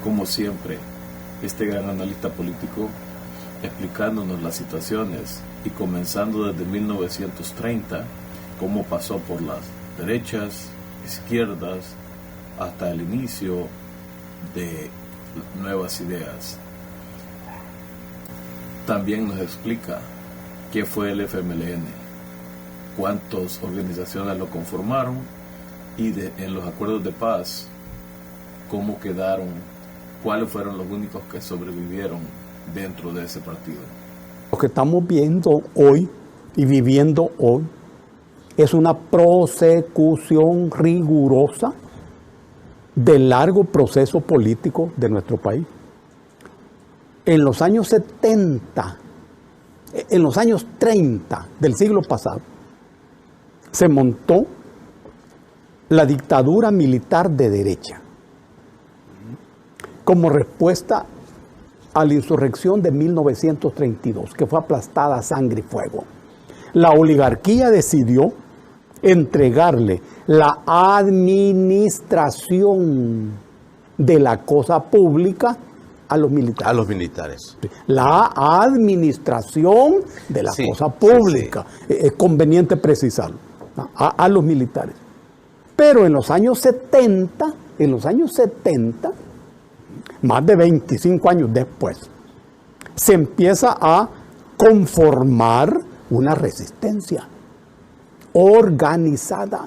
como siempre, este gran analista político explicándonos las situaciones y comenzando desde 1930, cómo pasó por las derechas, izquierdas, hasta el inicio de nuevas ideas. También nos explica qué fue el FMLN, cuántas organizaciones lo conformaron y en los acuerdos de paz, cómo quedaron, cuáles fueron los únicos que sobrevivieron dentro de ese partido. Lo que estamos viendo hoy y viviendo hoy es una prosecución rigurosa del largo proceso político de nuestro país. En los años 70, en los años 30 del siglo pasado, se montó la dictadura militar de derecha como respuesta a la insurrección de 1932, que fue aplastada a sangre y fuego. La oligarquía decidió entregarle la administración de la cosa pública a los militares. A los militares. La administración de la cosa pública. Sí, sí. Es conveniente precisarlo. A los militares. Pero en los años 70, más de 25 años después, se empieza a conformar una resistencia organizada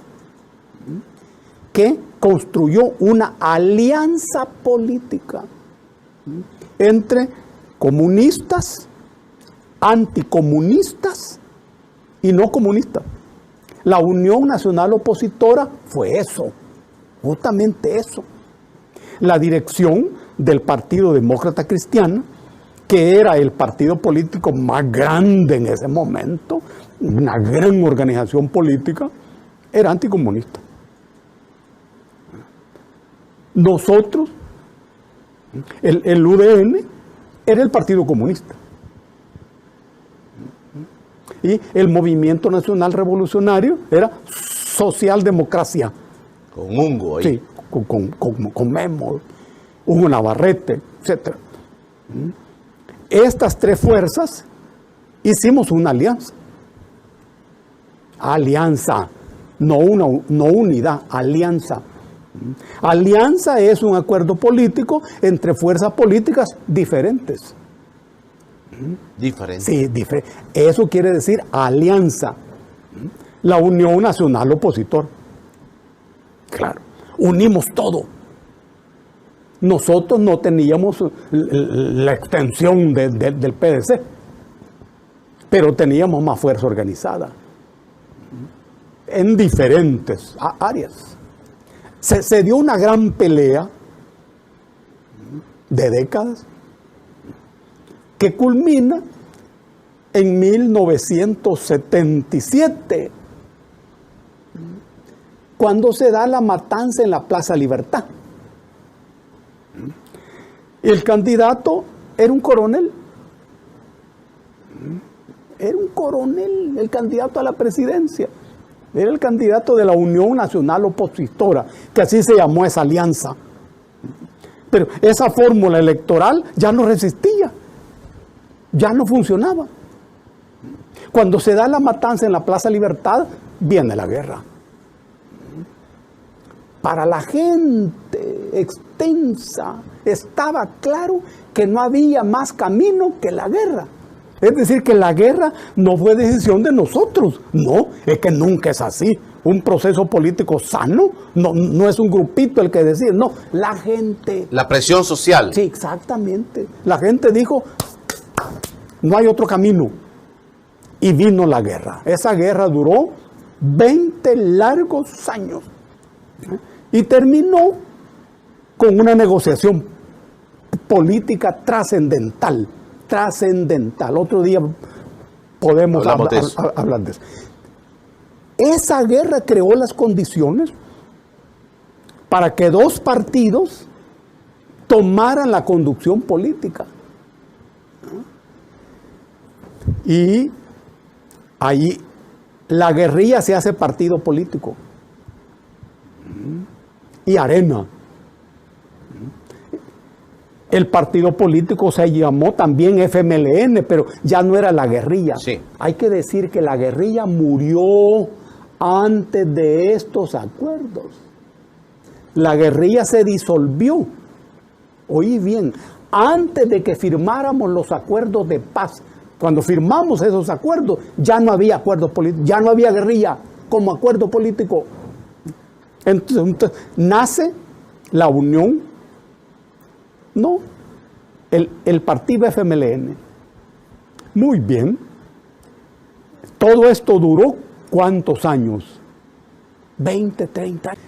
que construyó una alianza política entre comunistas, anticomunistas y no comunistas. La Unión Nacional Opositora fue eso, justamente eso. La dirección del Partido Demócrata Cristiano, que era el partido político más grande en ese momento, una gran organización política, era anticomunista. Nosotros, el UDN, era el Partido Comunista. Y el Movimiento Nacional Revolucionario era Socialdemocracia. Con Ungo ahí. Sí, con Memo, Hugo Navarrete, etc. Estas tres fuerzas hicimos una alianza. Alianza, no unidad, alianza. Alianza es un acuerdo político entre fuerzas políticas diferentes. Diferente. Sí, eso quiere decir alianza. La Unión Nacional Opositor. Claro, unimos todo. Nosotros no teníamos la extensión del PDC, pero teníamos más fuerza organizada en diferentes áreas. Se dio una gran pelea de décadas que culmina en 1977, cuando se da la matanza en la Plaza Libertad. El candidato era un coronel. Era un coronel, el candidato a la presidencia. Era el candidato de la Unión Nacional Opositora, que así se llamó esa alianza. Pero esa fórmula electoral ya no resistía. Ya no funcionaba. Cuando se da la matanza en la Plaza Libertad, viene la guerra. Para la gente extensa estaba claro que no había más camino que la guerra. Es decir, que la guerra no fue decisión de nosotros. No, es que nunca es así. Un proceso político sano no es un grupito el que decide, no, la gente. La presión social. Sí, exactamente. La gente dijo, no hay otro camino. Y vino la guerra. Esa guerra duró 20 largos años. Y terminó con una negociación política trascendental. Otro día podemos hablar de eso. Esa guerra creó las condiciones para que dos partidos tomaran la conducción política. Y ahí la guerrilla se hace partido político. Y Arena. El partido político se llamó también FMLN, pero ya no era la guerrilla. Sí. Hay que decir que la guerrilla murió antes de estos acuerdos. La guerrilla se disolvió. Oí bien, antes de que firmáramos los acuerdos de paz. Cuando firmamos esos acuerdos, ya no había acuerdos políticos, ya no había guerrilla como acuerdo político. Entonces nace la unión, no, el partido FMLN. Muy bien. Todo esto duró ¿cuántos años? 20, 30 años.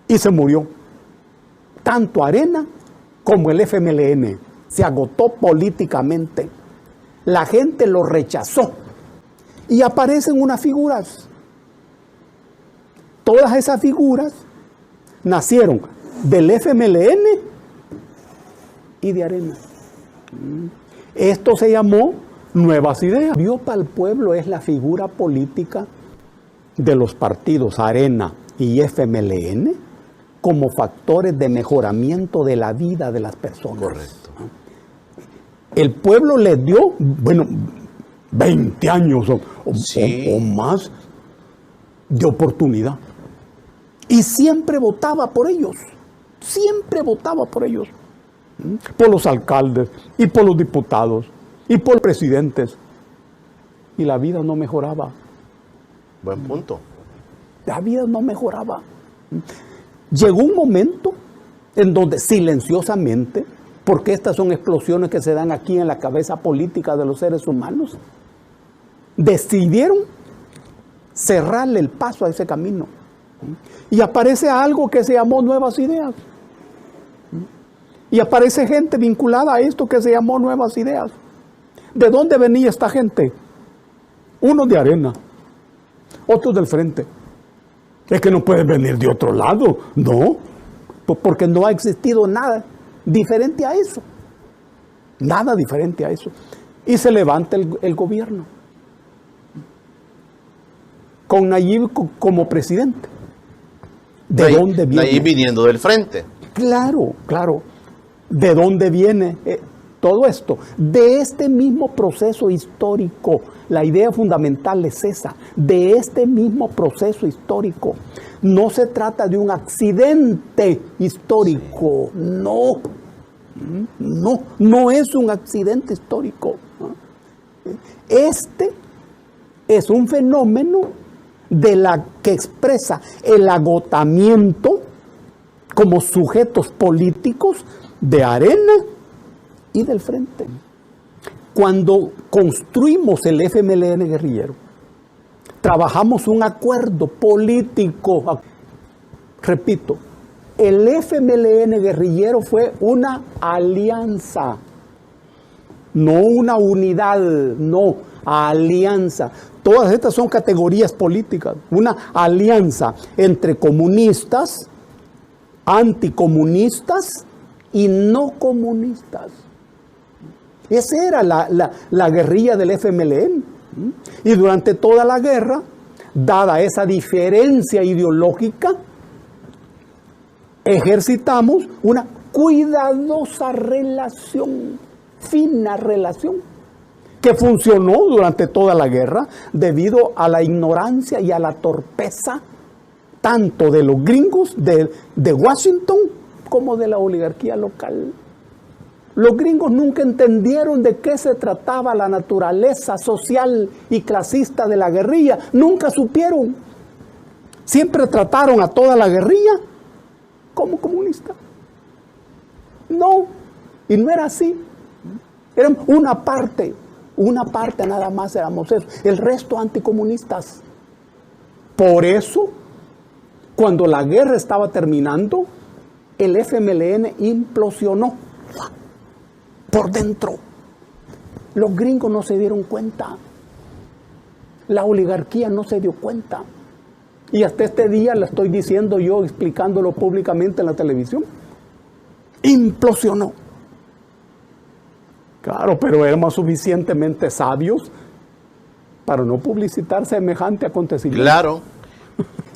Y se murió. Tanto Arena como el FMLN. Se agotó políticamente. La gente lo rechazó. Y aparecen unas figuras. Todas esas figuras nacieron del FMLN y de Arena. Esto se llamó Nuevas Ideas. Vio para el pueblo es la figura política de los partidos Arena y FMLN como factores de mejoramiento de la vida de las personas. Correcto. El pueblo les dio, bueno, 20 años o más de oportunidad. Y siempre votaba por ellos. Siempre votaba por ellos. Por los alcaldes y por los diputados y por presidentes. Y la vida no mejoraba. Buen punto. La vida no mejoraba. Llegó un momento en donde silenciosamente, porque estas son explosiones que se dan aquí en la cabeza política de los seres humanos, decidieron cerrarle el paso a ese camino. Y aparece algo que se llamó Nuevas Ideas. Y aparece gente vinculada a esto que se llamó Nuevas Ideas. ¿De dónde venía esta gente? Unos de Arena, otros del Frente. Es que no puede venir de otro lado, no, porque no ha existido nada diferente a eso. Nada diferente a eso. Y se levanta el gobierno. Con Nayib como presidente. ¿De dónde viene? Nayib viniendo del Frente. Claro, claro. ¿De dónde viene todo esto? De este mismo proceso histórico. La idea fundamental es esa. De este mismo proceso histórico. No se trata de un accidente histórico. No. No es un accidente histórico. Este es un fenómeno de la que expresa el agotamiento como sujetos políticos de Arena y del Frente. Cuando construimos el FMLN guerrillero, trabajamos un acuerdo político. Repito, el FMLN guerrillero fue una alianza, no una unidad, no, alianza. Todas estas son categorías políticas. Una alianza entre comunistas, anticomunistas y no comunistas. Esa era la guerrilla del FMLN. Y durante toda la guerra, dada esa diferencia ideológica, ejercitamos una cuidadosa relación, fina relación, que funcionó durante toda la guerra debido a la ignorancia y a la torpeza tanto de los gringos de Washington como de la oligarquía local. Los gringos nunca entendieron de qué se trataba la naturaleza social y clasista de la guerrilla. Nunca supieron. Siempre trataron a toda la guerrilla como comunista. No, y no era así. Era una parte nada más éramos eso. El resto anticomunistas. Por eso, cuando la guerra estaba terminando, el FMLN implosionó por dentro. Los gringos no se dieron cuenta. La oligarquía no se dio cuenta. Y hasta este día lo estoy diciendo yo, explicándolo públicamente en la televisión. Implosionó. Claro, pero éramos suficientemente sabios para no publicitar semejante acontecimiento. Claro.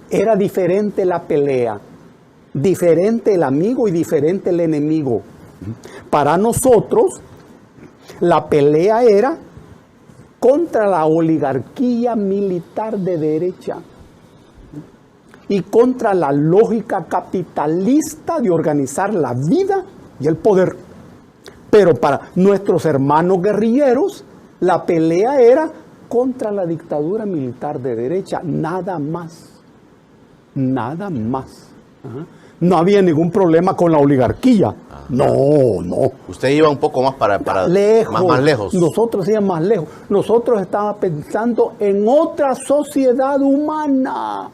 Era diferente la pelea, diferente el amigo y diferente el enemigo. Para nosotros, la pelea era contra la oligarquía militar de derecha y contra la lógica capitalista de organizar la vida y el poder. Pero para nuestros hermanos guerrilleros, la pelea era contra la dictadura militar de derecha, nada más. Nada más. No había ningún problema con la oligarquía. No, no. Usted iba un poco más para lejos. Más lejos. Nosotros íbamos más lejos. Nosotros estábamos pensando en otra sociedad humana,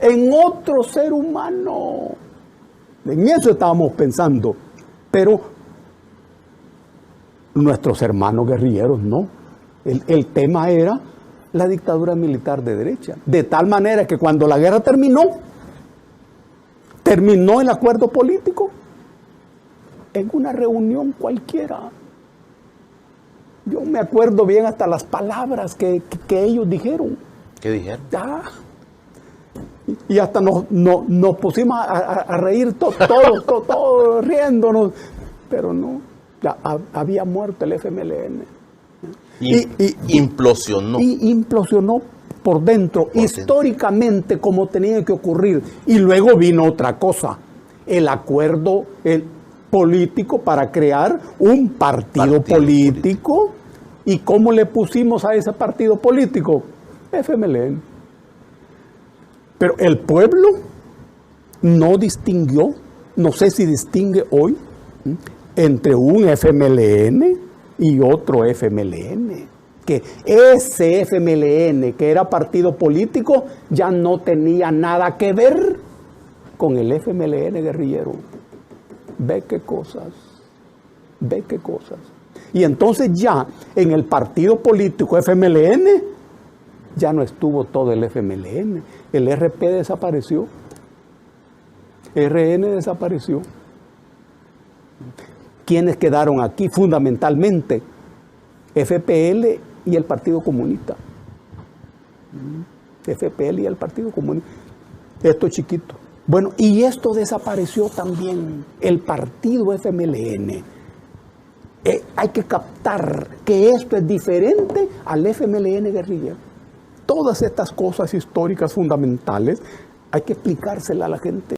en otro ser humano. En eso estábamos pensando. Pero nuestros hermanos guerrilleros no. El tema era la dictadura militar de derecha. De tal manera que cuando la guerra terminó el acuerdo político en una reunión cualquiera. Yo me acuerdo bien hasta las palabras que ellos dijeron. ¿Qué dijeron? Y hasta nos pusimos a reír todos riéndonos. Pero no, ya había muerto el FMLN. Implosionó. Y implosionó por dentro, históricamente, como tenía que ocurrir. Y luego vino otra cosa, el acuerdo político para crear un partido político. ¿Y cómo le pusimos a ese partido político? FMLN. Pero el pueblo no distinguió, no sé si distingue hoy, entre un FMLN y otro FMLN. Que ese FMLN, que era partido político, ya no tenía nada que ver con el FMLN guerrillero. Ve qué cosas. Y entonces ya en el partido político FMLN ya no estuvo todo el FMLN. El RP desapareció. RN desapareció. ¿Quiénes quedaron aquí? Fundamentalmente FPL y el Partido Comunista. FPL y el Partido Comunista. Esto es chiquito. Bueno, y esto desapareció también, el partido FMLN. Hay que captar que esto es diferente al FMLN guerrillero. Todas estas cosas históricas fundamentales hay que explicárselas a la gente.